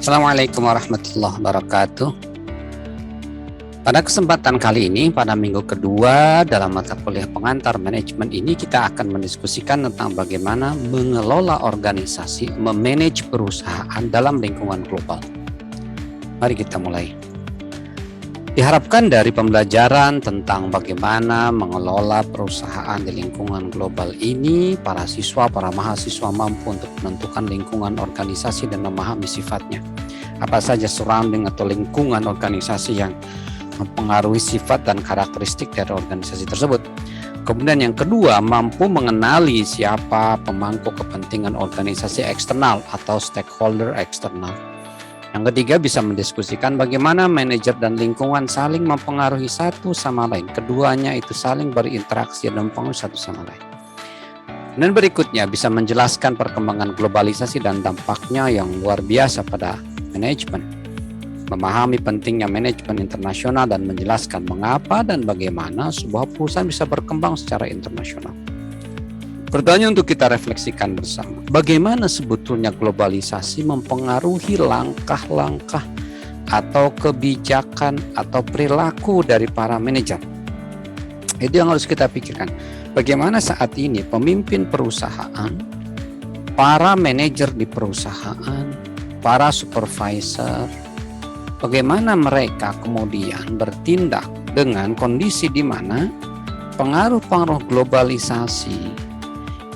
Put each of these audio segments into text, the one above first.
Assalamualaikum warahmatullahi wabarakatuh. Pada kesempatan kali ini, pada minggu kedua dalam mata kuliah pengantar manajemen ini, kita akan mendiskusikan tentang bagaimana mengelola organisasi, memanage perusahaan dalam lingkungan global. Mari kita mulai. Diharapkan dari pembelajaran tentang bagaimana mengelola perusahaan di lingkungan global ini, para siswa, para mahasiswa mampu untuk menentukan lingkungan organisasi dan memahami sifatnya. Apa saja surrounding atau lingkungan organisasi yang mempengaruhi sifat dan karakteristik dari organisasi tersebut. Kemudian yang kedua, mampu mengenali siapa pemangku kepentingan organisasi eksternal atau stakeholder eksternal. Yang ketiga, bisa mendiskusikan bagaimana manajer dan lingkungan saling mempengaruhi satu sama lain. Keduanya itu saling berinteraksi dan mempengaruhi satu sama lain. Dan berikutnya, bisa menjelaskan perkembangan globalisasi dan dampaknya yang luar biasa pada manajemen. Memahami pentingnya manajemen internasional dan menjelaskan mengapa dan bagaimana sebuah perusahaan bisa berkembang secara internasional. Pertanyaan untuk kita refleksikan bersama, bagaimana sebetulnya globalisasi mempengaruhi langkah-langkah atau kebijakan atau perilaku dari para manajer? Itu yang harus kita pikirkan. Bagaimana saat ini pemimpin perusahaan, para manajer di perusahaan, para supervisor, bagaimana mereka kemudian bertindak dengan kondisi di mana pengaruh-pengaruh globalisasi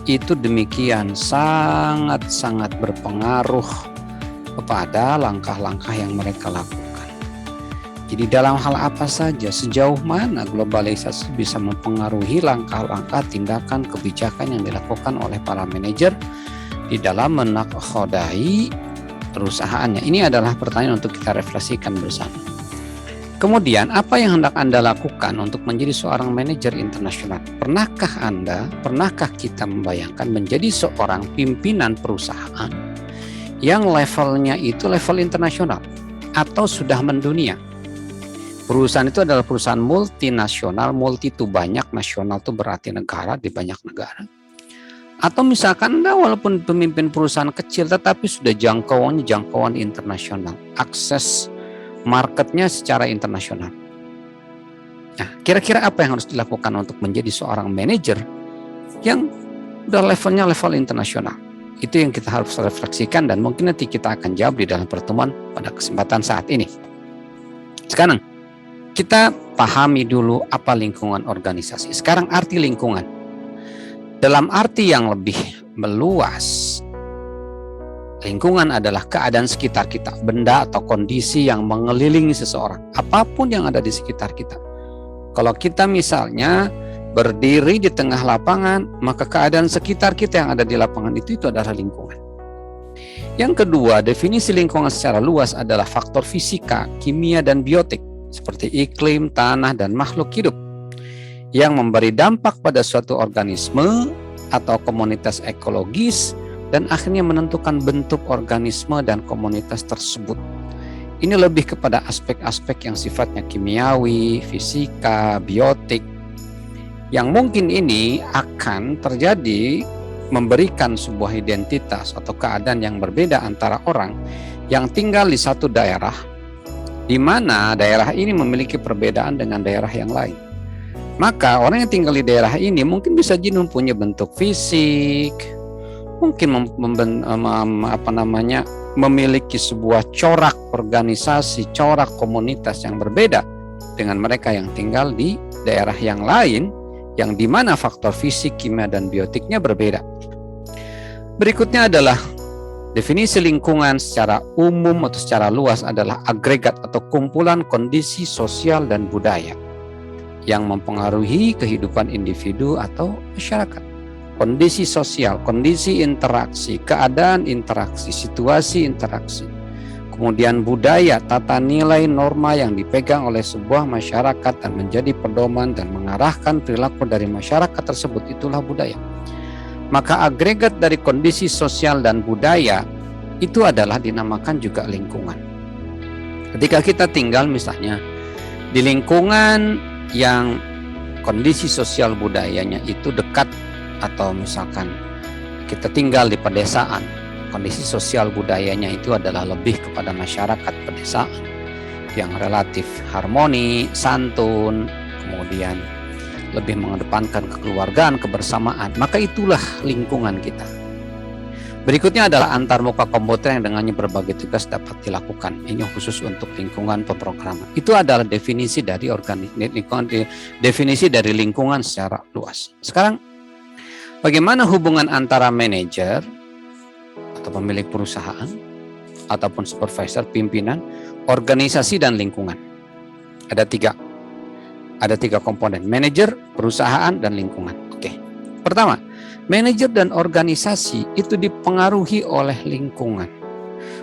itu demikian sangat-sangat berpengaruh kepada langkah-langkah yang mereka lakukan. Jadi dalam hal apa saja, sejauh mana globalisasi bisa mempengaruhi langkah-langkah tindakan kebijakan yang dilakukan oleh para manajer di dalam menakhodai perusahaannya. Ini adalah pertanyaan untuk kita refleksikan bersama. Kemudian, apa yang hendak Anda lakukan untuk menjadi seorang manajer internasional? Pernahkah kita membayangkan menjadi seorang pimpinan perusahaan yang levelnya itu level internasional atau sudah mendunia? Perusahaan itu adalah perusahaan multinasional, multi itu banyak, nasional itu berarti negara di banyak negara. Atau misalkan Anda walaupun pemimpin perusahaan kecil tetapi sudah jangkauan internasional, akses marketnya secara internasional. Nah, kira-kira apa yang harus dilakukan untuk menjadi seorang manajer yang udah levelnya level internasional? Itu yang kita harus refleksikan dan mungkin nanti kita akan jawab di dalam pertemuan pada kesempatan saat ini. Sekarang kita pahami dulu apa lingkungan organisasi. Sekarang arti lingkungan. Dalam arti yang lebih meluas, lingkungan adalah keadaan sekitar kita, benda atau kondisi yang mengelilingi seseorang, apapun yang ada di sekitar kita. Kalau kita misalnya berdiri di tengah lapangan, maka keadaan sekitar kita yang ada di lapangan itu adalah lingkungan. Yang kedua, definisi lingkungan secara luas adalah faktor fisika, kimia, dan biotik, seperti iklim, tanah, dan makhluk hidup, yang memberi dampak pada suatu organisme atau komunitas ekologis dan akhirnya menentukan bentuk organisme dan komunitas tersebut. Ini lebih kepada aspek-aspek yang sifatnya kimiawi, fisika, biotik, yang mungkin ini akan terjadi memberikan sebuah identitas atau keadaan yang berbeda antara orang yang tinggal di satu daerah, di mana daerah ini memiliki perbedaan dengan daerah yang lain. Maka orang yang tinggal di daerah ini mungkin bisa jadi mempunyai bentuk fisik, mungkin memiliki sebuah corak organisasi, corak komunitas yang berbeda dengan mereka yang tinggal di daerah yang lain, yang dimana faktor fisik, kimia, dan biotiknya berbeda. Berikutnya adalah definisi lingkungan secara umum atau secara luas adalah agregat atau kumpulan kondisi sosial dan budaya yang mempengaruhi kehidupan individu atau masyarakat. Kondisi sosial, kondisi interaksi, keadaan interaksi, situasi interaksi. Kemudian budaya, tata nilai, norma yang dipegang oleh sebuah masyarakat dan menjadi pedoman dan mengarahkan perilaku dari masyarakat tersebut, itulah budaya. Maka agregat dari kondisi sosial dan budaya itu adalah dinamakan juga lingkungan. Ketika kita tinggal misalnya di lingkungan yang kondisi sosial budayanya itu dekat, atau misalkan kita tinggal di pedesaan, kondisi sosial budayanya itu adalah lebih kepada masyarakat pedesaan yang relatif harmoni, santun, kemudian lebih mengedepankan kekeluargaan, kebersamaan, maka itulah lingkungan kita. Berikutnya adalah antarmuka komputer yang dengannya berbagai tugas dapat dilakukan. Ini khusus untuk lingkungan pemrograman. Itu adalah definisi dari definisi dari lingkungan secara luas. Sekarang, bagaimana hubungan antara manajer atau pemilik perusahaan ataupun supervisor, pimpinan, organisasi dan lingkungan? Ada tiga komponen: manajer, perusahaan, dan lingkungan. Oke. Pertama, manajer dan organisasi itu dipengaruhi oleh lingkungan.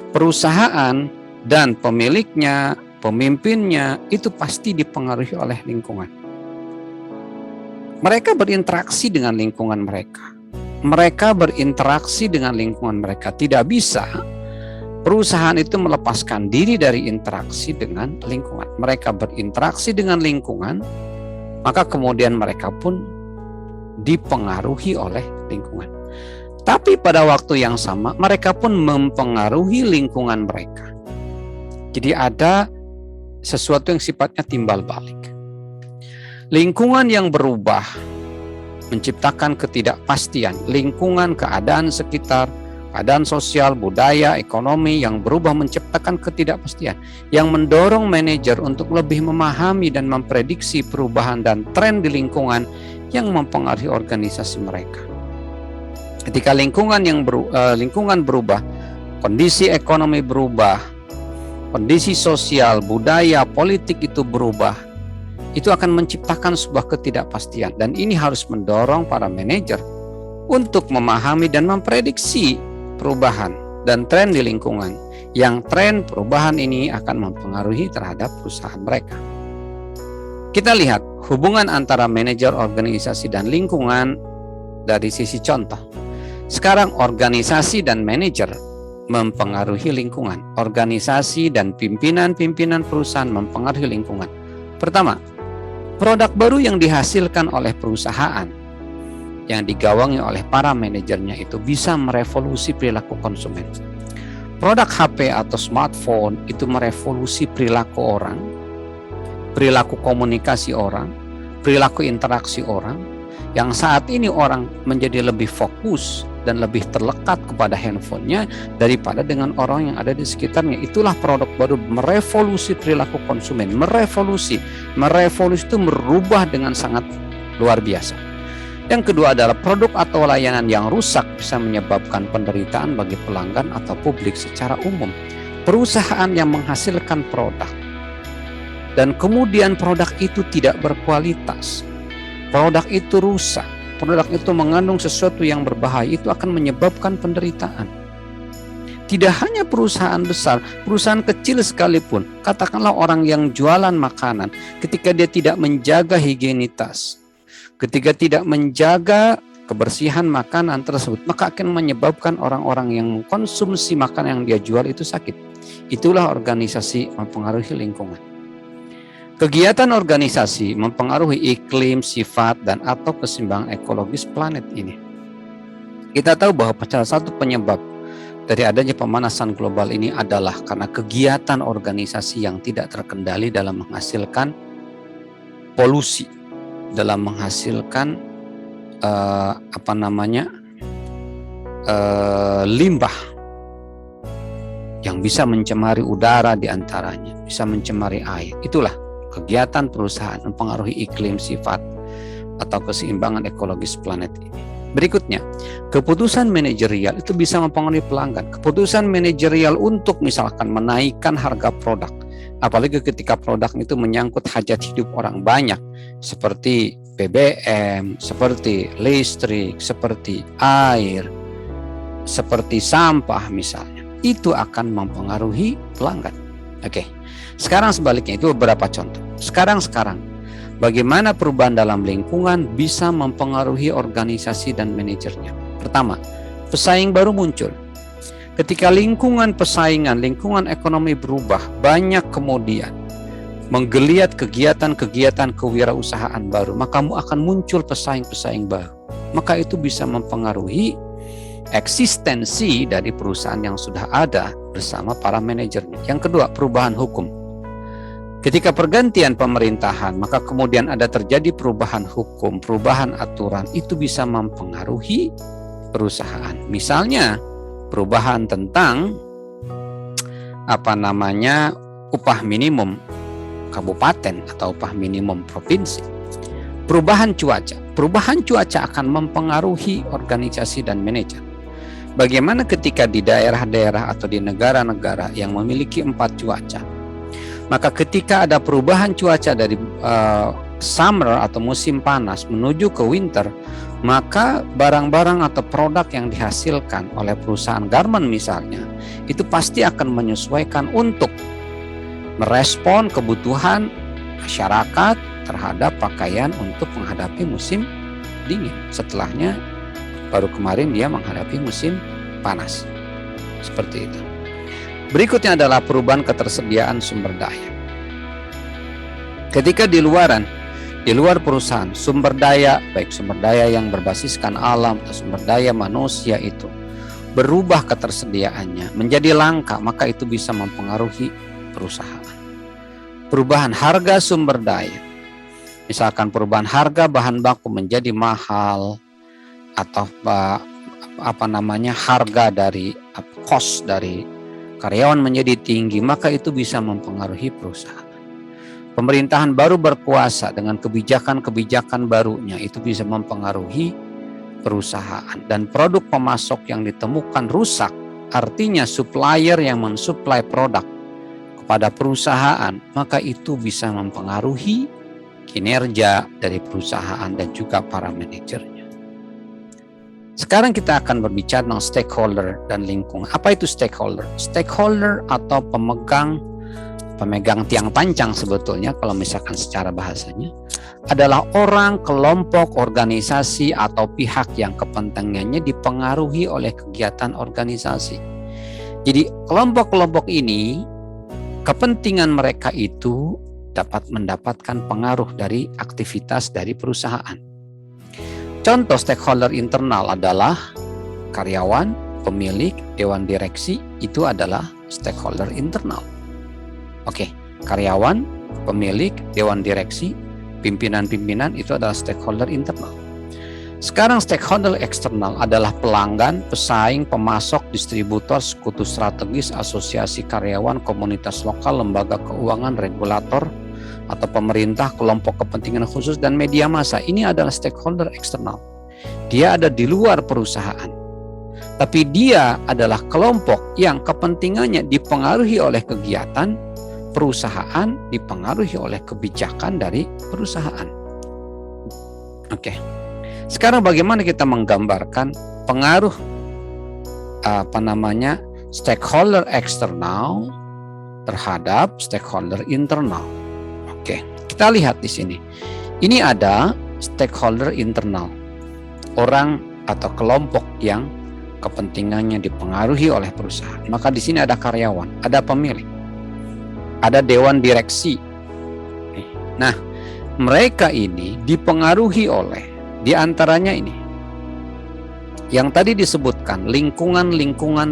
Perusahaan dan pemiliknya, pemimpinnya itu pasti dipengaruhi oleh lingkungan. Mereka berinteraksi dengan lingkungan mereka. Mereka berinteraksi dengan lingkungan mereka. Tidak bisa perusahaan itu melepaskan diri dari interaksi dengan lingkungan. Mereka berinteraksi dengan lingkungan, maka kemudian mereka pun dipengaruhi oleh lingkungan. Tapi pada waktu yang sama mereka pun mempengaruhi lingkungan mereka. Jadi ada sesuatu yang sifatnya timbal balik. Lingkungan yang berubah menciptakan ketidakpastian. Lingkungan, keadaan sekitar, keadaan sosial, budaya, ekonomi yang berubah menciptakan ketidakpastian, yang mendorong manajer untuk lebih memahami dan memprediksi perubahan dan tren di lingkungan yang mempengaruhi organisasi mereka. Ketika lingkungan berubah, kondisi ekonomi berubah, kondisi sosial, budaya, politik itu berubah, itu akan menciptakan sebuah ketidakpastian, dan ini harus mendorong para manajer untuk memahami dan memprediksi perubahan dan tren di lingkungan, yang tren perubahan ini akan mempengaruhi terhadap perusahaan mereka. Kita lihat hubungan antara manajer, organisasi, dan lingkungan dari sisi contoh. Sekarang organisasi dan manajer mempengaruhi lingkungan. Organisasi dan pimpinan perusahaan mempengaruhi lingkungan. Pertama, produk baru yang dihasilkan oleh perusahaan yang digawangi oleh para manajernya itu bisa merevolusi perilaku konsumen. Produk HP atau smartphone itu merevolusi perilaku orang, perilaku komunikasi orang, perilaku interaksi orang, yang saat ini orang menjadi lebih fokus dan lebih terlekat kepada handphonenya daripada dengan orang yang ada di sekitarnya. Itulah produk baru merevolusi perilaku konsumen, merevolusi itu merubah dengan sangat luar biasa. Yang kedua adalah produk atau layanan yang rusak bisa menyebabkan penderitaan bagi pelanggan atau publik secara umum. Perusahaan yang menghasilkan produk dan kemudian produk itu tidak berkualitas, produk itu rusak, produk itu mengandung sesuatu yang berbahaya, itu akan menyebabkan penderitaan. Tidak hanya perusahaan besar, perusahaan kecil sekalipun, katakanlah orang yang jualan makanan, ketika dia tidak menjaga higienitas, ketika tidak menjaga kebersihan makanan tersebut, maka akan menyebabkan orang-orang yang mengkonsumsi makanan yang dia jual itu sakit. Itulah organisasi mempengaruhi lingkungan. Kegiatan organisasi mempengaruhi iklim, sifat, dan atau keseimbangan ekologis planet ini. Kita tahu bahwa salah satu penyebab dari adanya pemanasan global ini adalah karena kegiatan organisasi yang tidak terkendali dalam menghasilkan polusi, dalam menghasilkan limbah yang bisa mencemari udara diantaranya, bisa mencemari air. Itulah kegiatan perusahaan mempengaruhi iklim, sifat, atau keseimbangan ekologis planet ini. Berikutnya, keputusan manajerial itu bisa mempengaruhi pelanggan. Keputusan manajerial untuk misalkan menaikkan harga produk, apalagi ketika produk itu menyangkut hajat hidup orang banyak, seperti BBM, seperti listrik, seperti air, seperti sampah misalnya, itu akan mempengaruhi pelanggan. Oke. Sekarang sebaliknya, itu beberapa contoh. Sekarang bagaimana perubahan dalam lingkungan bisa mempengaruhi organisasi dan manajernya. Pertama, pesaing baru muncul. Ketika lingkungan persaingan, lingkungan ekonomi berubah, banyak kemudian menggeliat kegiatan-kegiatan kewirausahaan baru, maka akan muncul pesaing-pesaing baru. Maka itu bisa mempengaruhi eksistensi dari perusahaan yang sudah ada bersama para manajernya. Yang kedua, perubahan hukum. Ketika pergantian pemerintahan, maka kemudian ada terjadi perubahan hukum, perubahan aturan, itu bisa mempengaruhi perusahaan. Misalnya, perubahan tentang upah minimum kabupaten atau upah minimum provinsi. Perubahan cuaca akan mempengaruhi organisasi dan manajer. Bagaimana ketika di daerah-daerah atau di negara-negara yang memiliki 4 cuaca, maka ketika ada perubahan cuaca dari summer atau musim panas menuju ke winter, maka barang-barang atau produk yang dihasilkan oleh perusahaan garment misalnya, itu pasti akan menyesuaikan untuk merespon kebutuhan masyarakat terhadap pakaian untuk menghadapi musim dingin. Setelahnya baru kemarin dia menghadapi musim panas. Seperti itu. Berikutnya adalah perubahan ketersediaan sumber daya. Ketika di luar perusahaan, sumber daya, baik sumber daya yang berbasiskan alam atau sumber daya manusia itu berubah ketersediaannya menjadi langka, maka itu bisa mempengaruhi perusahaan. Perubahan harga sumber daya. Misalkan perubahan harga bahan baku menjadi mahal atau harga dari cost dari karyawan menjadi tinggi, maka itu bisa mempengaruhi perusahaan. Pemerintahan baru berkuasa dengan kebijakan-kebijakan barunya, itu bisa mempengaruhi perusahaan. Dan produk pemasok yang ditemukan rusak, artinya supplier yang mensuplai produk kepada perusahaan, maka itu bisa mempengaruhi kinerja dari perusahaan dan juga para manajernya. Sekarang kita akan berbicara tentang stakeholder dan lingkungan. Apa itu stakeholder? Stakeholder atau pemegang tiang pancang sebetulnya kalau misalkan secara bahasanya adalah orang, kelompok, organisasi atau pihak yang kepentingannya dipengaruhi oleh kegiatan organisasi. Jadi kelompok-kelompok ini kepentingan mereka itu dapat mendapatkan pengaruh dari aktivitas dari perusahaan. Contoh stakeholder internal adalah karyawan, pemilik, dewan direksi, itu adalah stakeholder internal. Oke, karyawan, pemilik, dewan direksi, pimpinan-pimpinan itu adalah stakeholder internal. Sekarang stakeholder eksternal adalah pelanggan, pesaing, pemasok, distributor, sekutu strategis, asosiasi karyawan, komunitas lokal, lembaga keuangan, regulator, atau pemerintah, kelompok kepentingan khusus, dan media massa. Ini adalah stakeholder eksternal. Dia ada di luar perusahaan. Tapi dia adalah kelompok yang kepentingannya dipengaruhi oleh kegiatan perusahaan, dipengaruhi oleh kebijakan dari perusahaan. Oke. Sekarang bagaimana kita menggambarkan pengaruh stakeholder eksternal terhadap stakeholder internal? Oke, kita lihat di sini. Ini ada stakeholder internal, orang atau kelompok yang kepentingannya dipengaruhi oleh perusahaan. Maka di sini ada karyawan, ada pemilik, ada dewan direksi. Nah, mereka ini dipengaruhi oleh diantaranya ini yang tadi disebutkan lingkungan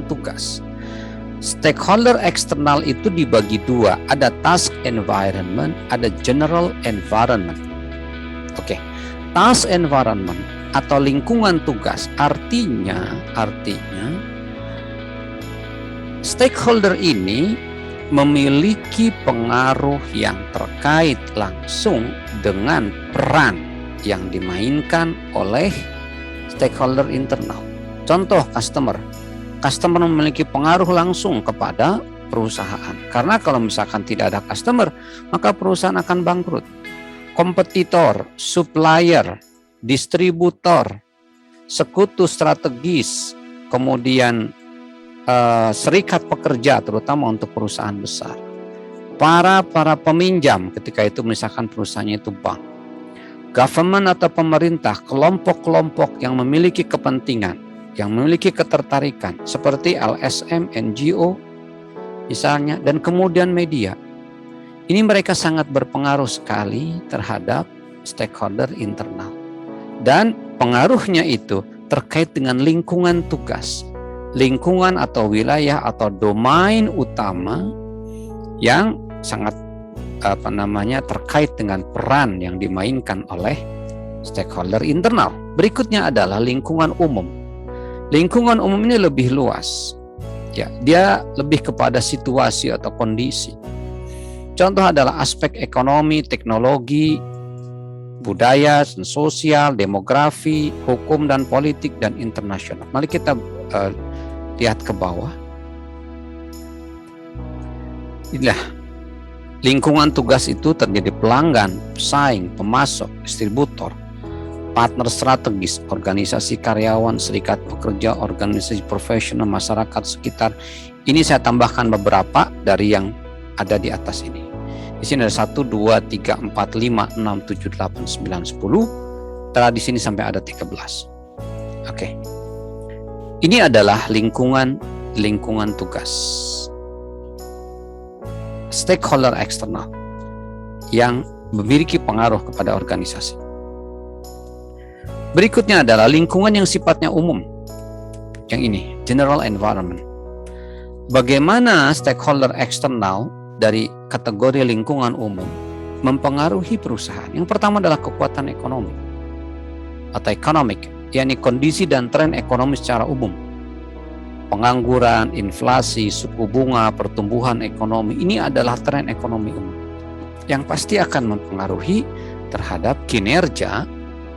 tugas. Stakeholder eksternal itu dibagi dua, ada task environment, ada general environment. Oke, task environment atau lingkungan tugas artinya stakeholder ini memiliki pengaruh yang terkait langsung dengan peran yang dimainkan oleh stakeholder internal. Contoh customer memiliki pengaruh langsung kepada perusahaan. Karena kalau misalkan tidak ada customer, maka perusahaan akan bangkrut. Kompetitor, supplier, distributor, sekutu strategis, kemudian serikat pekerja terutama untuk perusahaan besar. Para peminjam ketika itu misalkan perusahaannya itu bank. Government atau pemerintah, kelompok-kelompok yang memiliki kepentingan, yang memiliki ketertarikan seperti LSM, NGO misalnya, dan kemudian media. Ini mereka sangat berpengaruh sekali terhadap stakeholder internal. Dan pengaruhnya itu terkait dengan lingkungan tugas, lingkungan atau wilayah atau domain utama yang sangat terkait dengan peran yang dimainkan oleh stakeholder internal. Berikutnya adalah lingkungan umum. Lingkungan umum ini lebih luas. Ya, dia lebih kepada situasi atau kondisi. Contoh adalah aspek ekonomi, teknologi, budaya, sosial, demografi, hukum dan politik dan internasional. Mari kita lihat ke bawah. Inilah lingkungan tugas itu terdiri pelanggan, pesaing, pemasok, distributor, partner strategis, organisasi karyawan, serikat pekerja, organisasi profesional, masyarakat sekitar. Ini saya tambahkan beberapa dari yang ada di atas ini. Di sini ada 1, 2, 3, 4, 5, 6, 7, 8, 9, 10. Setelah di sini sampai ada 13. Oke. Ini adalah lingkungan tugas. Stakeholder eksternal yang memiliki pengaruh kepada organisasi. Berikutnya adalah lingkungan yang sifatnya umum. Yang ini, general environment. Bagaimana stakeholder eksternal dari kategori lingkungan umum mempengaruhi perusahaan? Yang pertama adalah kekuatan ekonomi atau economic, yakni kondisi dan tren ekonomi secara umum. Pengangguran, inflasi, suku bunga, pertumbuhan ekonomi, ini adalah tren ekonomi umum yang pasti akan mempengaruhi terhadap kinerja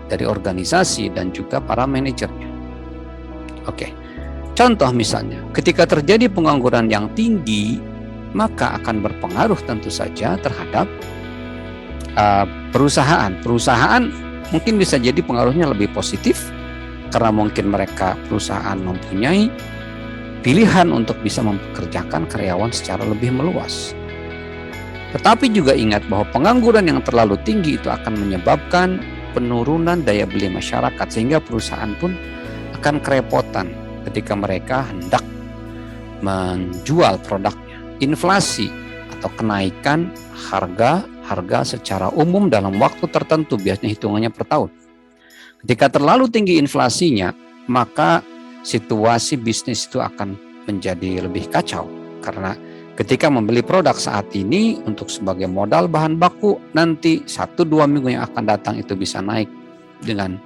dari organisasi dan juga para manajernya. Oke, contoh misalnya, ketika terjadi pengangguran yang tinggi, maka akan berpengaruh tentu saja terhadap perusahaan. Perusahaan mungkin bisa jadi pengaruhnya lebih positif karena mungkin perusahaan mempunyai pilihan untuk bisa mempekerjakan karyawan secara lebih meluas. Tetapi juga ingat bahwa pengangguran yang terlalu tinggi itu akan menyebabkan penurunan daya beli masyarakat, sehingga perusahaan pun akan kerepotan ketika mereka hendak menjual produknya. Inflasi atau kenaikan harga secara umum dalam waktu tertentu, biasanya hitungannya per tahun. Ketika terlalu tinggi inflasinya, maka situasi bisnis itu akan menjadi lebih kacau, karena ketika membeli produk saat ini untuk sebagai modal bahan baku, nanti 1-2 minggu yang akan datang itu bisa naik dengan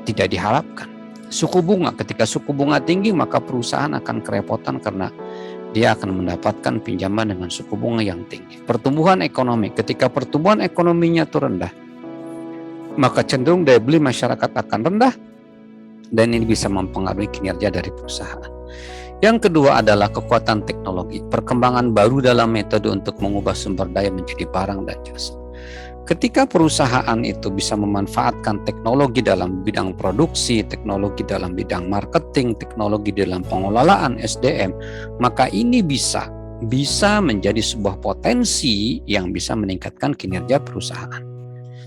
tidak diharapkan. Suku bunga, ketika suku bunga tinggi maka perusahaan akan kerepotan karena dia akan mendapatkan pinjaman dengan suku bunga yang tinggi. Pertumbuhan ekonomi, ketika pertumbuhan ekonominya itu rendah, maka cenderung daya beli masyarakat akan rendah, dan ini bisa mempengaruhi kinerja dari perusahaan. Yang kedua adalah kekuatan teknologi, perkembangan baru dalam metode untuk mengubah sumber daya menjadi barang dan jasa. Ketika perusahaan itu bisa memanfaatkan teknologi dalam bidang produksi, teknologi dalam bidang marketing, teknologi dalam pengelolaan SDM, maka ini bisa menjadi sebuah potensi yang bisa meningkatkan kinerja perusahaan.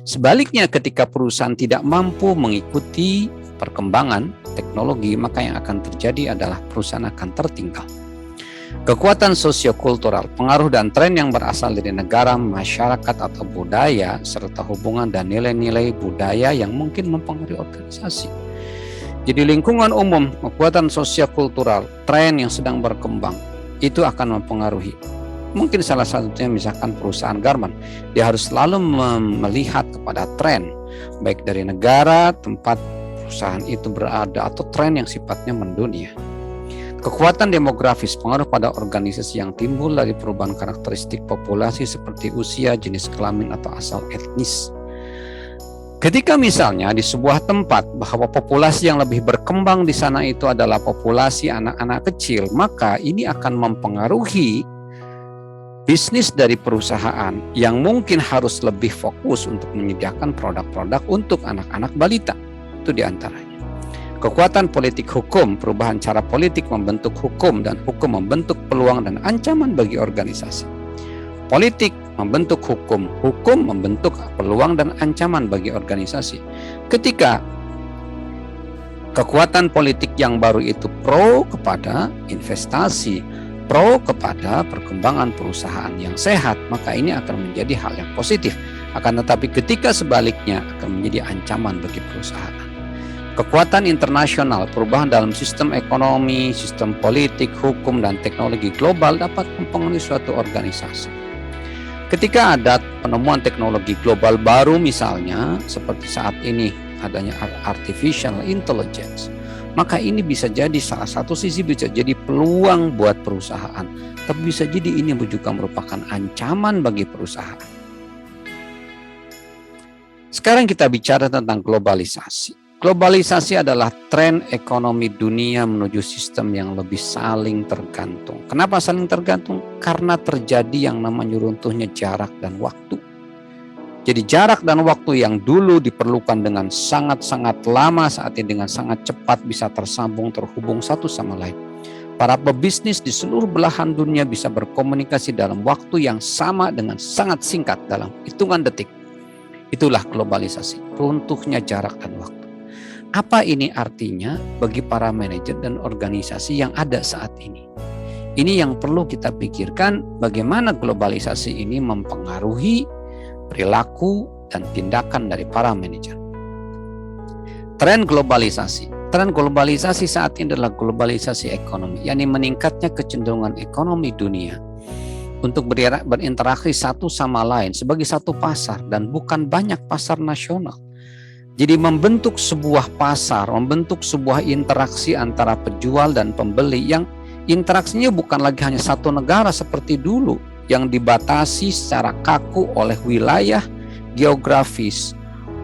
Sebaliknya, ketika perusahaan tidak mampu mengikuti perkembangan teknologi, maka yang akan terjadi adalah perusahaan akan tertinggal. Kekuatan sosiokultural, pengaruh dan tren yang berasal dari negara, masyarakat atau budaya, serta hubungan dan nilai-nilai budaya yang mungkin mempengaruhi organisasi. Jadi lingkungan umum, kekuatan sosiokultural, tren yang sedang berkembang, itu akan mempengaruhi. Mungkin salah satunya misalkan perusahaan garmen, dia harus selalu melihat kepada tren, baik dari negara, tempat perusahaan itu berada, atau tren yang sifatnya mendunia. Kekuatan demografis, pengaruh pada organisasi yang timbul dari perubahan karakteristik populasi seperti usia, jenis kelamin, atau asal etnis. Ketika misalnya di sebuah tempat bahwa populasi yang lebih berkembang di sana itu adalah populasi anak-anak kecil, maka ini akan mempengaruhi bisnis dari perusahaan yang mungkin harus lebih fokus untuk menyediakan produk-produk untuk anak-anak balita. Itu diantaranya. Kekuatan politik hukum, perubahan cara politik membentuk hukum dan hukum membentuk peluang dan ancaman bagi organisasi. Politik membentuk hukum, hukum membentuk peluang dan ancaman bagi organisasi. Ketika kekuatan politik yang baru itu pro kepada investasi, pro kepada perkembangan perusahaan yang sehat, maka ini akan menjadi hal yang positif. Akan tetapi ketika sebaliknya akan menjadi ancaman bagi perusahaan. Kekuatan internasional, perubahan dalam sistem ekonomi, sistem politik, hukum, dan teknologi global dapat mempengaruhi suatu organisasi. Ketika ada penemuan teknologi global baru misalnya, seperti saat ini adanya artificial intelligence, maka ini bisa jadi salah satu sisi bisa jadi peluang buat perusahaan, tapi bisa jadi ini juga merupakan ancaman bagi perusahaan. Sekarang kita bicara tentang globalisasi. Globalisasi adalah tren ekonomi dunia menuju sistem yang lebih saling tergantung. Kenapa saling tergantung? Karena terjadi yang namanya runtuhnya jarak dan waktu. Jadi jarak dan waktu yang dulu diperlukan dengan sangat-sangat lama, saat ini dengan sangat cepat bisa tersambung, terhubung satu sama lain. Para pebisnis di seluruh belahan dunia bisa berkomunikasi dalam waktu yang sama dengan sangat singkat dalam hitungan detik. Itulah globalisasi, runtuhnya jarak dan waktu. Apa ini artinya bagi para manajer dan organisasi yang ada saat ini? Ini yang perlu kita pikirkan, bagaimana globalisasi ini mempengaruhi perilaku dan tindakan dari para manajer. Tren globalisasi. Tren globalisasi saat ini adalah globalisasi ekonomi, yakni meningkatnya kecenderungan ekonomi dunia untuk berinteraksi satu sama lain sebagai satu pasar dan bukan banyak pasar nasional. Jadi membentuk sebuah pasar, membentuk sebuah interaksi antara penjual dan pembeli yang interaksinya bukan lagi hanya satu negara seperti dulu, yang dibatasi secara kaku oleh wilayah geografis,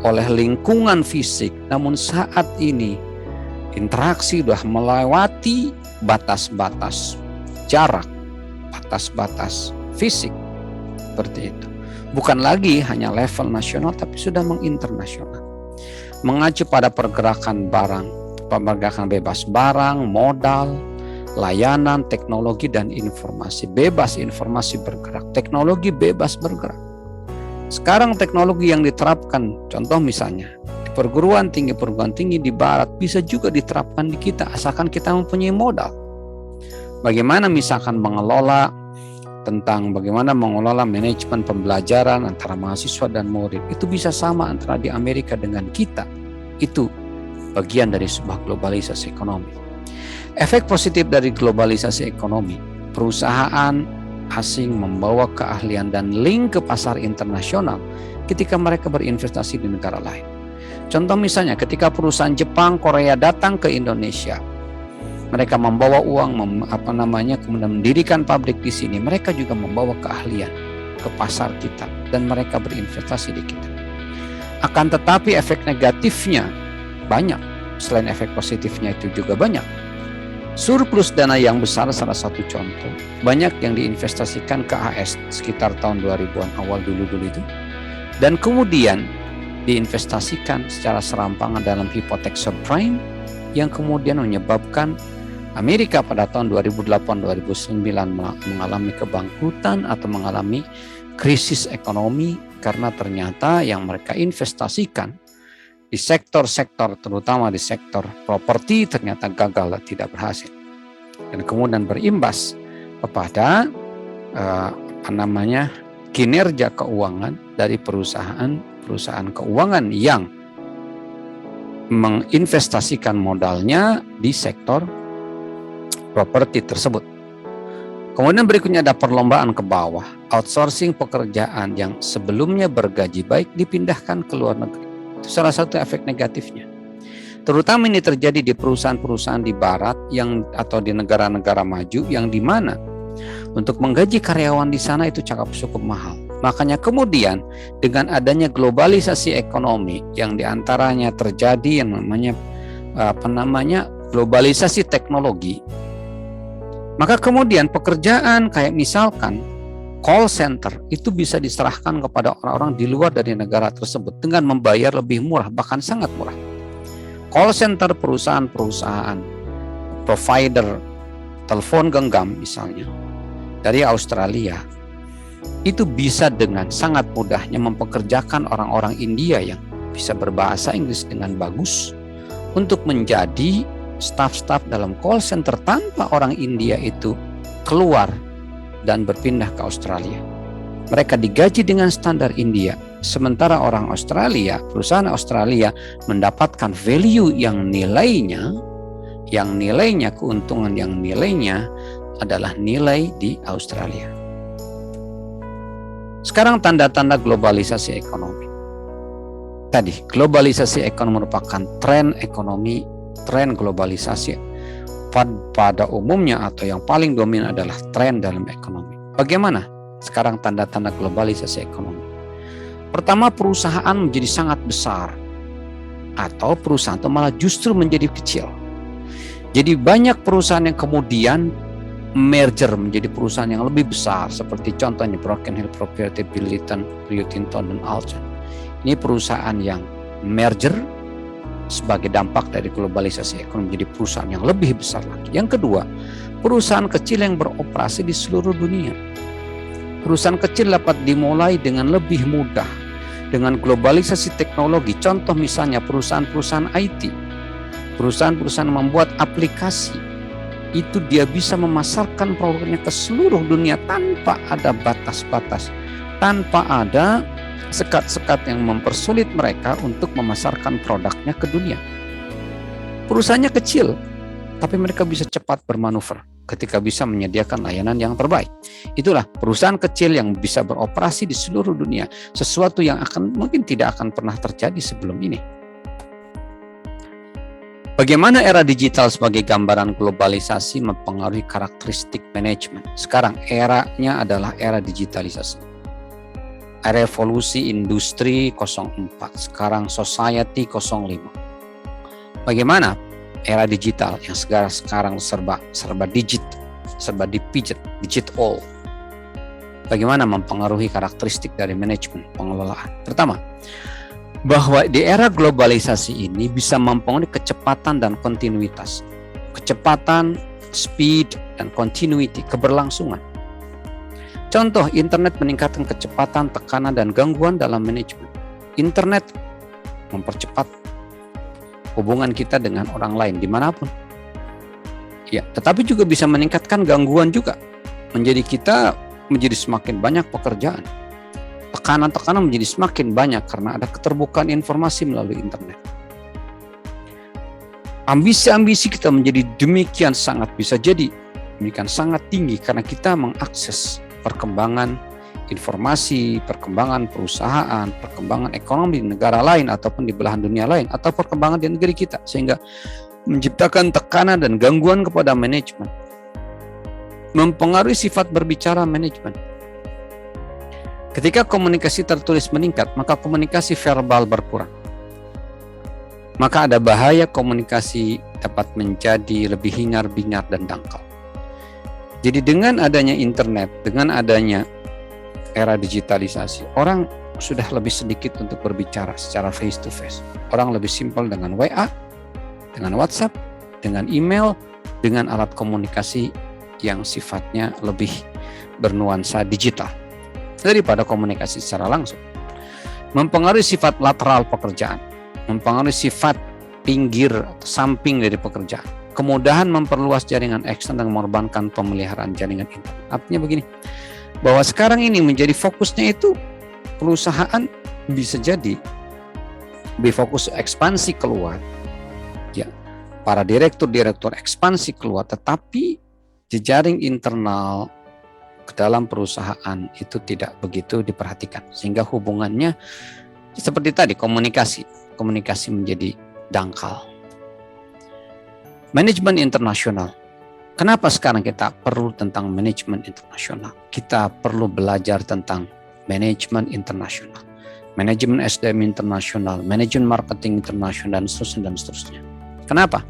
oleh lingkungan fisik. Namun saat ini interaksi sudah melewati batas-batas jarak, batas-batas fisik seperti itu. Bukan lagi hanya level nasional, tapi sudah menginternasional. Mengacu pada pergerakan barang, pergerakan bebas barang, modal, layanan, teknologi, dan informasi. Bebas informasi bergerak, teknologi bebas bergerak. Sekarang teknologi yang diterapkan, contoh misalnya di perguruan tinggi di barat bisa juga diterapkan di kita asalkan kita mempunyai modal. Bagaimana misalkan mengelola manajemen pembelajaran antara mahasiswa dan murid, itu bisa sama antara di Amerika dengan kita. Itu bagian dari sebuah globalisasi ekonomi. Efek positif dari globalisasi ekonomi, perusahaan asing membawa keahlian dan link ke pasar internasional ketika mereka berinvestasi di negara lain. Contoh misalnya ketika perusahaan Jepang, Korea datang ke Indonesia, mereka membawa uang, kemudian mendirikan pabrik di sini. Mereka juga membawa keahlian ke pasar kita dan mereka berinvestasi di kita. Akan tetapi efek negatifnya banyak, selain efek positifnya itu juga banyak. Surplus dana yang besar salah satu contoh, banyak yang diinvestasikan ke AS sekitar tahun 2000-an awal dulu itu, dan kemudian diinvestasikan secara serampangan dalam hipotek subprime yang kemudian menyebabkan Amerika pada tahun 2008-2009 mengalami kebangkrutan atau mengalami krisis ekonomi karena ternyata yang mereka investasikan di sektor-sektor, terutama di sektor properti, ternyata gagal dan tidak berhasil. Dan kemudian berimbas kepada kinerja keuangan dari perusahaan keuangan yang menginvestasikan modalnya di sektor properti tersebut. Kemudian berikutnya ada perlombaan ke bawah, outsourcing pekerjaan yang sebelumnya bergaji baik dipindahkan ke luar negeri. Itu salah satu efek negatifnya. Terutama ini terjadi di perusahaan-perusahaan di barat atau di negara-negara maju yang di mana untuk menggaji karyawan di sana itu cukup mahal. Makanya kemudian dengan adanya globalisasi ekonomi yang diantaranya terjadi yang namanya globalisasi teknologi, maka kemudian pekerjaan kayak misalkan call center itu bisa diserahkan kepada orang-orang di luar dari negara tersebut dengan membayar lebih murah, bahkan sangat murah. Call center perusahaan-perusahaan provider telepon genggam misalnya dari Australia itu bisa dengan sangat mudahnya mempekerjakan orang-orang India yang bisa berbahasa Inggris dengan bagus untuk menjadi staf-staf dalam call center tanpa orang India itu keluar dan berpindah ke Australia. Mereka digaji dengan standar India Sementara perusahaan Australia mendapatkan value yang nilainya, keuntungan yang nilainya adalah nilai di Australia. Sekarang tanda-tanda globalisasi ekonomi. Tadi, globalisasi ekonomi merupakan tren ekonomi, tren globalisasi pada umumnya atau yang paling dominan adalah tren dalam ekonomi. Bagaimana sekarang tanda-tanda globalisasi ekonomi? Pertama, perusahaan menjadi sangat besar atau perusahaan itu malah justru menjadi kecil. Jadi banyak perusahaan yang kemudian merger menjadi perusahaan yang lebih besar seperti contohnya Broken Hill Property, Billiton, Rio Tinto, dan Alcan. Ini perusahaan yang merger sebagai dampak dari globalisasi ekonomi menjadi perusahaan yang lebih besar lagi. Yang kedua, perusahaan kecil yang beroperasi di seluruh dunia. Perusahaan kecil dapat dimulai dengan lebih mudah dengan globalisasi teknologi. Contoh misalnya perusahaan-perusahaan IT, perusahaan-perusahaan membuat aplikasi, itu dia bisa memasarkan produknya ke seluruh dunia tanpa ada batas-batas, tanpa ada sekat-sekat yang mempersulit mereka untuk memasarkan produknya ke dunia. Perusahaannya kecil, tapi mereka bisa cepat bermanuver ketika bisa menyediakan layanan yang terbaik. Itulah perusahaan kecil yang bisa beroperasi di seluruh dunia, sesuatu yang mungkin tidak akan pernah terjadi sebelum ini. Bagaimana era digital sebagai gambaran globalisasi mempengaruhi karakteristik manajemen? Sekarang eranya adalah era digitalisasi. Revolusi industri 04, sekarang society 05. Bagaimana era digital yang sekarang serba digital. Bagaimana mempengaruhi karakteristik dari manajemen pengelolaan? Pertama, bahwa di era globalisasi ini bisa mempengaruhi kecepatan dan kontinuitas. Kecepatan, speed, dan continuity, keberlangsungan. Contoh, internet meningkatkan kecepatan, tekanan, dan gangguan dalam manajemen. Internet mempercepat hubungan kita dengan orang lain dimanapun. Ya, tetapi juga bisa meningkatkan gangguan juga. Kita menjadi semakin banyak pekerjaan. Tekanan-tekanan menjadi semakin banyak karena ada keterbukaan informasi melalui internet. Ambisi-ambisi kita menjadi demikian sangat sangat tinggi karena kita mengakses perkembangan informasi, perkembangan perusahaan, perkembangan ekonomi di negara lain ataupun di belahan dunia lain, atau perkembangan di negeri kita, sehingga menciptakan tekanan dan gangguan kepada manajemen. Mempengaruhi sifat berbicara manajemen. Ketika komunikasi tertulis meningkat, maka komunikasi verbal berkurang. Maka ada bahaya komunikasi dapat menjadi lebih hingar-bingar dan dangkal. Jadi dengan adanya internet, dengan adanya era digitalisasi, orang sudah lebih sedikit untuk berbicara secara face to face. Orang lebih simpel dengan WA, dengan WhatsApp, dengan email, dengan alat komunikasi yang sifatnya lebih bernuansa digital daripada komunikasi secara langsung. Mempengaruhi sifat lateral pekerjaan, mempengaruhi sifat pinggir atau samping dari pekerjaan. Kemudahan memperluas jaringan ekstern dan mengorbankan pemeliharaan jaringan internet. Artinya begini, bahwa sekarang ini menjadi fokusnya itu perusahaan bisa jadi lebih fokus ekspansi keluar. Ya, para direktur ekspansi keluar, tetapi jejaring internal ke dalam perusahaan itu tidak begitu diperhatikan, sehingga hubungannya seperti tadi komunikasi menjadi dangkal. Manajemen internasional. Kenapa sekarang kita perlu tentang manajemen internasional? Kita perlu belajar tentang manajemen internasional, manajemen SDM internasional, manajemen marketing internasional, dan seterusnya. Kenapa?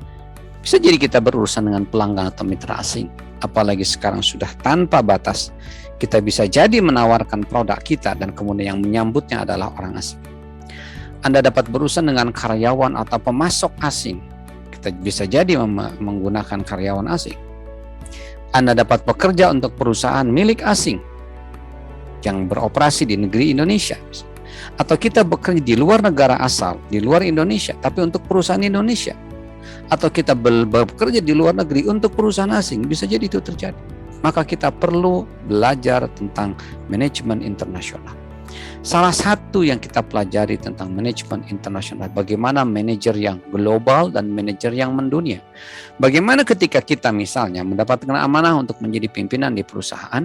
Bisa jadi kita berurusan dengan pelanggan atau mitra asing. Apalagi sekarang sudah tanpa batas. Kita bisa jadi menawarkan produk kita dan kemudian yang menyambutnya adalah orang asing. Anda dapat berurusan dengan karyawan atau pemasok asing. Kita bisa jadi menggunakan karyawan asing. Anda dapat bekerja untuk perusahaan milik asing yang beroperasi di negeri Indonesia. Atau kita bekerja di luar negara asal, di luar Indonesia, tapi untuk perusahaan Indonesia. Atau kita bekerja di luar negeri untuk perusahaan asing, bisa jadi itu terjadi. Maka kita perlu belajar tentang manajemen internasional. Salah satu yang kita pelajari tentang manajemen internasional, bagaimana manajer yang global dan manajer yang mendunia. Bagaimana ketika kita misalnya mendapatkan amanah untuk menjadi pimpinan di perusahaan,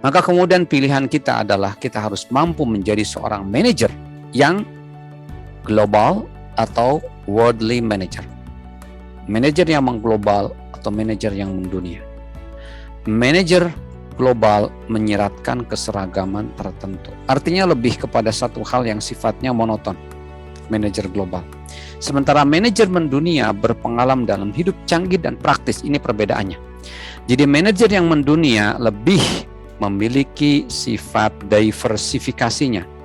maka kemudian pilihan kita adalah kita harus mampu menjadi seorang manajer yang global atau worldly manager. Manajer yang mengglobal atau manajer yang mendunia. Manajer global menyiratkan keseragaman tertentu. Artinya lebih kepada satu hal yang sifatnya monoton. Manajer global. Sementara manajer mendunia berpengalaman dalam hidup canggih dan praktis. Ini perbedaannya. Jadi manajer yang mendunia lebih memiliki sifat diversifikasinya.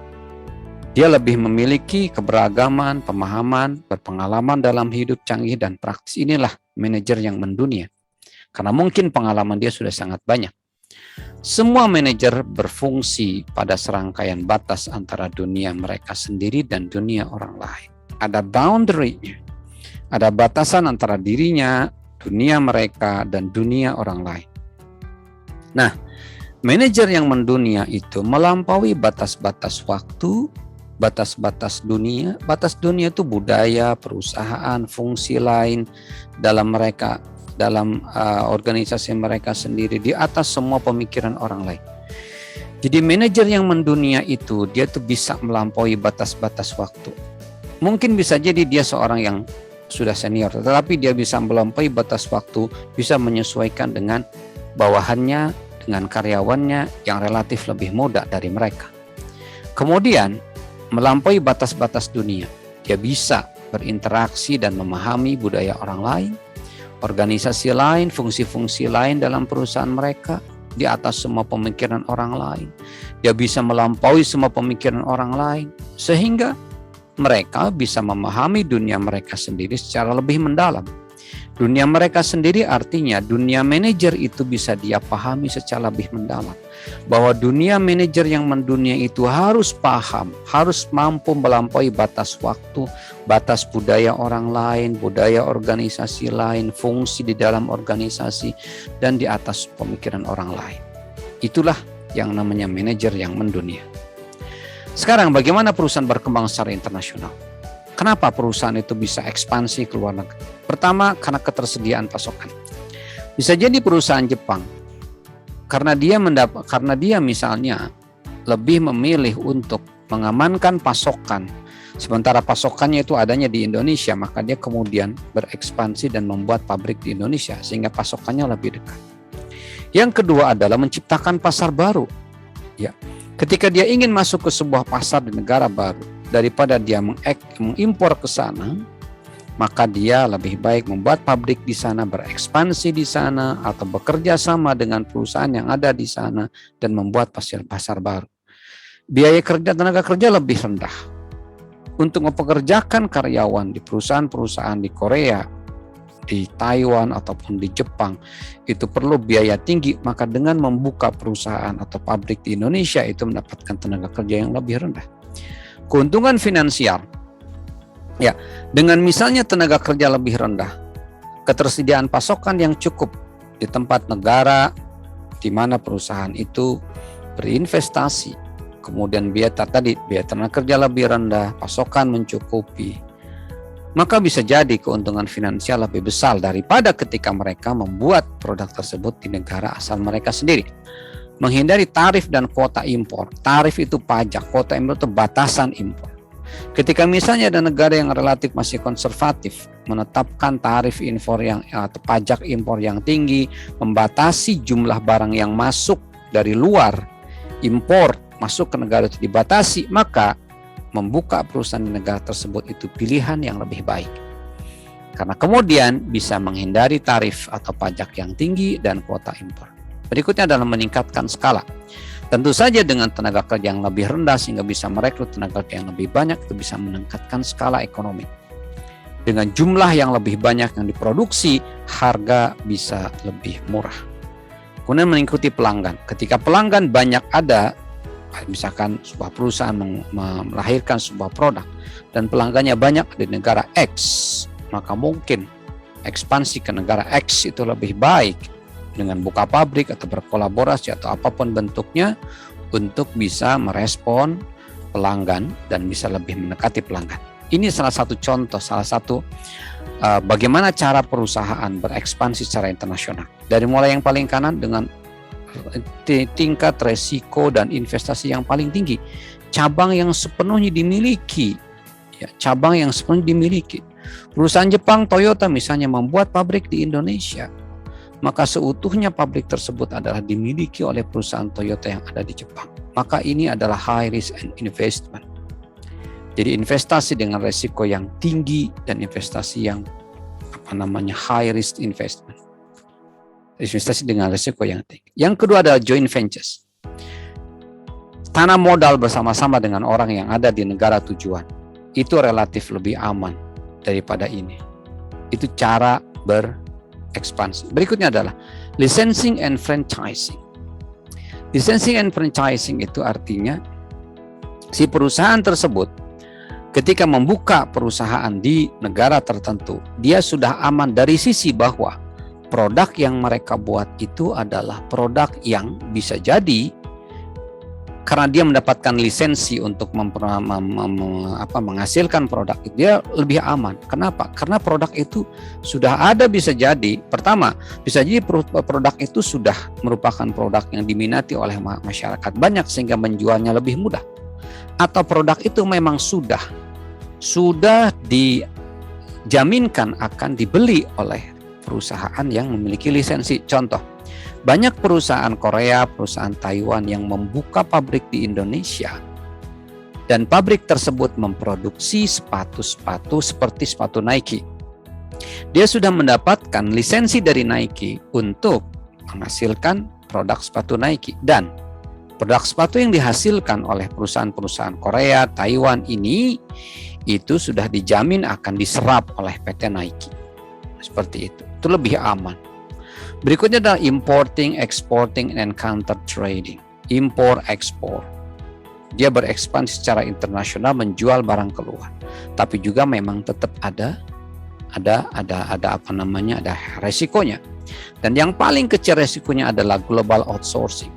Dia lebih memiliki keberagaman, pemahaman, berpengalaman dalam hidup canggih dan praktis. Inilah manajer yang mendunia. Karena mungkin pengalaman dia sudah sangat banyak. Semua manajer berfungsi pada serangkaian batas antara dunia mereka sendiri dan dunia orang lain. Ada boundary-nya, ada batasan antara dirinya, dunia mereka, dan dunia orang lain. Nah, manajer yang mendunia itu melampaui batas-batas waktu, batas-batas dunia. Batas dunia itu budaya, perusahaan, fungsi lain dalam mereka, dalam organisasi mereka sendiri, di atas semua pemikiran orang lain. Jadi manajer yang mendunia itu dia tuh bisa melampaui batas-batas waktu. Mungkin bisa jadi dia seorang yang sudah senior, tetapi dia bisa melampaui batas waktu, bisa menyesuaikan dengan bawahannya, dengan karyawannya yang relatif lebih muda dari mereka. Kemudian melampaui batas-batas dunia, dia bisa berinteraksi dan memahami budaya orang lain, organisasi lain, fungsi-fungsi lain dalam perusahaan mereka, di atas semua pemikiran orang lain. Dia bisa melampaui semua pemikiran orang lain, sehingga mereka bisa memahami dunia mereka sendiri secara lebih mendalam. Dunia mereka sendiri artinya dunia manajer itu bisa dia pahami secara lebih mendalam. Bahwa dunia manajer yang mendunia itu harus paham, harus mampu melampaui batas waktu, batas budaya orang lain, budaya organisasi lain, fungsi di dalam organisasi, dan di atas pemikiran orang lain. Itulah yang namanya manajer yang mendunia. Sekarang bagaimana perusahaan berkembang secara internasional? Kenapa perusahaan itu bisa ekspansi ke luar negeri? Pertama, karena ketersediaan pasokan. Bisa jadi perusahaan Jepang, karena dia misalnya lebih memilih untuk mengamankan pasokan, sementara pasokannya itu adanya di Indonesia, maka dia kemudian berekspansi dan membuat pabrik di Indonesia sehingga pasokannya lebih dekat. Yang kedua adalah menciptakan pasar baru. Ya, ketika dia ingin masuk ke sebuah pasar di negara baru, daripada dia mengimpor ke sana, maka dia lebih baik membuat pabrik di sana, berekspansi di sana, atau bekerja sama dengan perusahaan yang ada di sana dan membuat pasar baru. Biaya kerja tenaga kerja lebih rendah. Untuk mempekerjakan karyawan di perusahaan-perusahaan di Korea, di Taiwan ataupun di Jepang itu perlu biaya tinggi, maka dengan membuka perusahaan atau pabrik di Indonesia itu mendapatkan tenaga kerja yang lebih rendah. Keuntungan finansial, ya, dengan misalnya tenaga kerja lebih rendah, ketersediaan pasokan yang cukup di tempat negara di mana perusahaan itu berinvestasi, kemudian biaya tenaga kerja lebih rendah, pasokan mencukupi, maka bisa jadi keuntungan finansial lebih besar daripada ketika mereka membuat produk tersebut di negara asal mereka sendiri. Menghindari tarif dan kuota impor. Tarif itu pajak, kuota impor itu batasan impor. Ketika misalnya ada negara yang relatif masih konservatif, menetapkan tarif impor atau pajak impor yang tinggi, membatasi jumlah barang yang masuk dari luar, impor masuk ke negara itu dibatasi, maka membuka perusahaan di negara tersebut itu pilihan yang lebih baik. Karena kemudian bisa menghindari tarif atau pajak yang tinggi dan kuota impor. Berikutnya adalah meningkatkan skala. Tentu saja dengan tenaga kerja yang lebih rendah sehingga bisa merekrut tenaga kerja yang lebih banyak, itu bisa meningkatkan skala ekonomi. Dengan jumlah yang lebih banyak yang diproduksi, harga bisa lebih murah. Kemudian mengikuti pelanggan. Ketika pelanggan banyak ada, misalkan sebuah perusahaan melahirkan sebuah produk dan pelanggannya banyak di negara X, maka mungkin ekspansi ke negara X itu lebih baik dengan buka pabrik atau berkolaborasi atau apapun bentuknya untuk bisa merespon pelanggan dan bisa lebih mendekati pelanggan. Ini salah satu contoh, bagaimana cara perusahaan berekspansi secara internasional. Dari mulai yang paling kanan dengan tingkat resiko dan investasi yang paling tinggi, cabang yang sepenuhnya dimiliki, Perusahaan Jepang Toyota misalnya membuat pabrik di Indonesia, maka seutuhnya pabrik tersebut adalah dimiliki oleh perusahaan Toyota yang ada di Jepang. Maka ini adalah high risk and investment. Jadi investasi dengan resiko yang tinggi dan investasi yang high risk investment. Investasi dengan resiko yang tinggi. Yang kedua adalah joint ventures. Tanam modal bersama-sama dengan orang yang ada di negara tujuan. Itu relatif lebih aman daripada ini. Itu cara berekspansi. Berikutnya adalah licensing and franchising. Licensing and franchising itu artinya si perusahaan tersebut ketika membuka perusahaan di negara tertentu, dia sudah aman dari sisi bahwa produk yang mereka buat itu adalah produk yang bisa jadi karena dia mendapatkan lisensi untuk menghasilkan produk itu, dia lebih aman. Kenapa? Karena produk itu sudah ada, bisa jadi pertama, bisa jadi produk itu sudah merupakan produk yang diminati oleh masyarakat banyak sehingga menjualnya lebih mudah. Atau produk itu memang sudah dijaminkan akan dibeli oleh perusahaan yang memiliki lisensi. Contoh, banyak perusahaan Korea, perusahaan Taiwan yang membuka pabrik di Indonesia dan pabrik tersebut memproduksi sepatu-sepatu seperti sepatu Nike. Dia sudah mendapatkan lisensi dari Nike untuk menghasilkan produk sepatu Nike, dan produk sepatu yang dihasilkan oleh perusahaan-perusahaan Korea, Taiwan ini itu sudah dijamin akan diserap oleh PT Nike. Seperti itu lebih aman. Berikutnya adalah importing, exporting, and counter trading. Impor, ekspor. Dia berekspansi secara internasional, menjual barang keluar. Tapi juga memang tetap ada resikonya. Dan yang paling kecil resikonya adalah global outsourcing.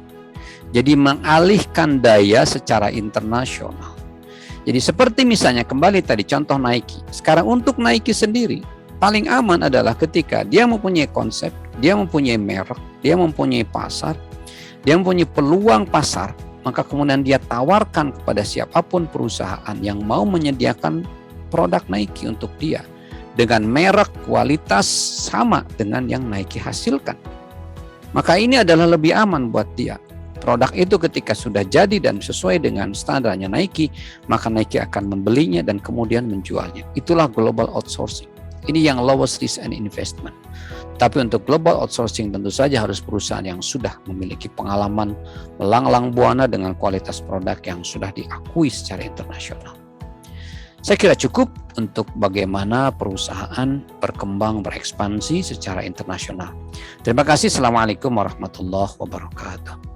Jadi mengalihkan daya secara internasional. Jadi seperti misalnya kembali tadi contoh Nike. Sekarang untuk Nike sendiri paling aman adalah ketika dia mempunyai konsep, dia mempunyai merek, dia mempunyai pasar, dia mempunyai peluang pasar, maka kemudian dia tawarkan kepada siapapun perusahaan yang mau menyediakan produk Nike untuk dia dengan merek kualitas sama dengan yang Nike hasilkan. Maka ini adalah lebih aman buat dia. Produk itu ketika sudah jadi dan sesuai dengan standarnya Nike, maka Nike akan membelinya dan kemudian menjualnya. Itulah global outsourcing. Ini yang lowest risk and investment. Tapi untuk global outsourcing tentu saja harus perusahaan yang sudah memiliki pengalaman melanglang buana dengan kualitas produk yang sudah diakui secara internasional. Saya kira cukup untuk bagaimana perusahaan berkembang, berekspansi secara internasional. Terima kasih. Assalamualaikum warahmatullahi wabarakatuh.